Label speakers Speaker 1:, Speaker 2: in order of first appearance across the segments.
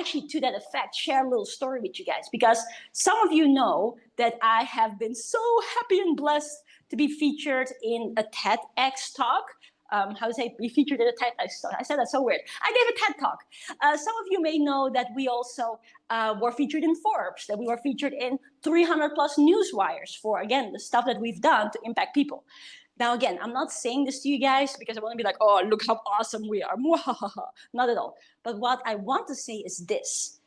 Speaker 1: actually, to that effect, share a little story with you guys, because some of you know that I have been so happy and blessed to be featured in a TEDx talk. How to say, be featured in a TEDx talk. I said that so weird. I gave a TED talk. Some of you may know that we also were featured in Forbes, that we were featured in 300 plus newswires for, again, the stuff that we've done to impact people. Now, again, I'm not saying this to you guys because I want to be like, oh, look how awesome we are. Not at all. But what I want to say is this.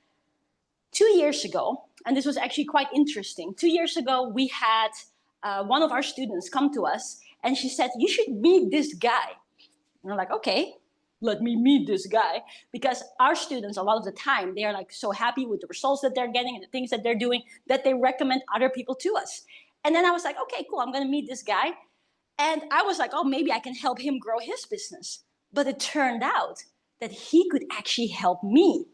Speaker 1: 2 years ago, and this was actually quite interesting. 2 years ago, we had one of our students come to us, and she said, you should meet this guy. And I'm like, okay, let me meet this guy. Because our students, a lot of the time, they are like so happy with the results that they're getting and the things that they're doing that they recommend other people to us. And then I was like, okay, cool, I'm going to meet this guy. And I was like, oh, maybe I can help him grow his business. But it turned out that he could actually help me.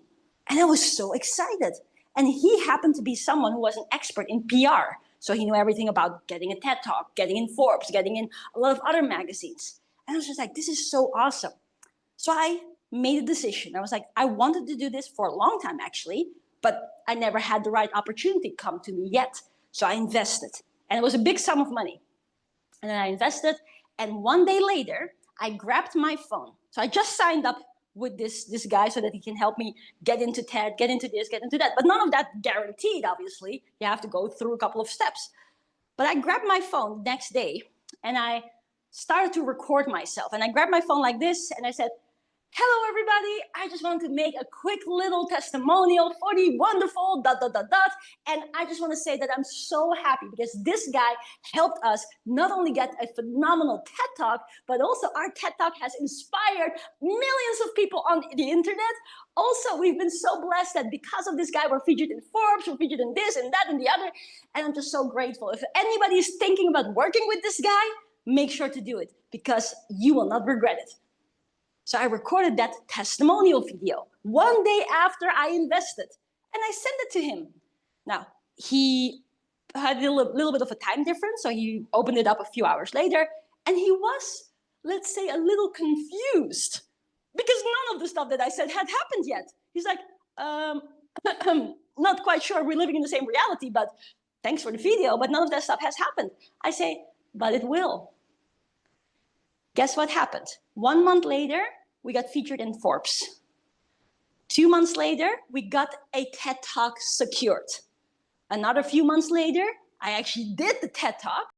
Speaker 1: And I was so excited. And he happened to be someone who was an expert in PR. So he knew everything about getting a TED Talk, getting in Forbes, getting in a lot of other magazines. And I was just like, this is so awesome. So I made a decision. I was like, I wanted to do this for a long time, actually, but I never had the right opportunity come to me yet. So I invested. And it was a big sum of money. And then I invested, and 1 day later, I grabbed my phone. So I just signed up with this guy so that he can help me get into TED, get into this, get into that. But none of that guaranteed, obviously. You have to go through a couple of steps. But I grabbed my phone the next day, and I started to record myself. And I grabbed my phone like this, and I said, hello, everybody. I just want to make a quick little testimonial for the wonderful ... And I just want to say that I'm so happy because this guy helped us not only get a phenomenal TED Talk, but also our TED Talk has inspired millions of people on the internet. Also, we've been so blessed that because of this guy, we're featured in Forbes, we're featured in this and that and the other. And I'm just so grateful. If anybody is thinking about working with this guy, make sure to do it because you will not regret it. So I recorded that testimonial video 1 day after I invested, and I sent it to him. Now, he had a little bit of a time difference, so he opened it up a few hours later, and he was, let's say, a little confused because none of the stuff that I said had happened yet. He's like, not quite sure we're living in the same reality, but thanks for the video, but none of that stuff has happened. I say, but it will. Guess what happened? 1 month later, we got featured in Forbes. 2 months later, we got a TED Talk secured. Another few months later, I actually did the TED Talk.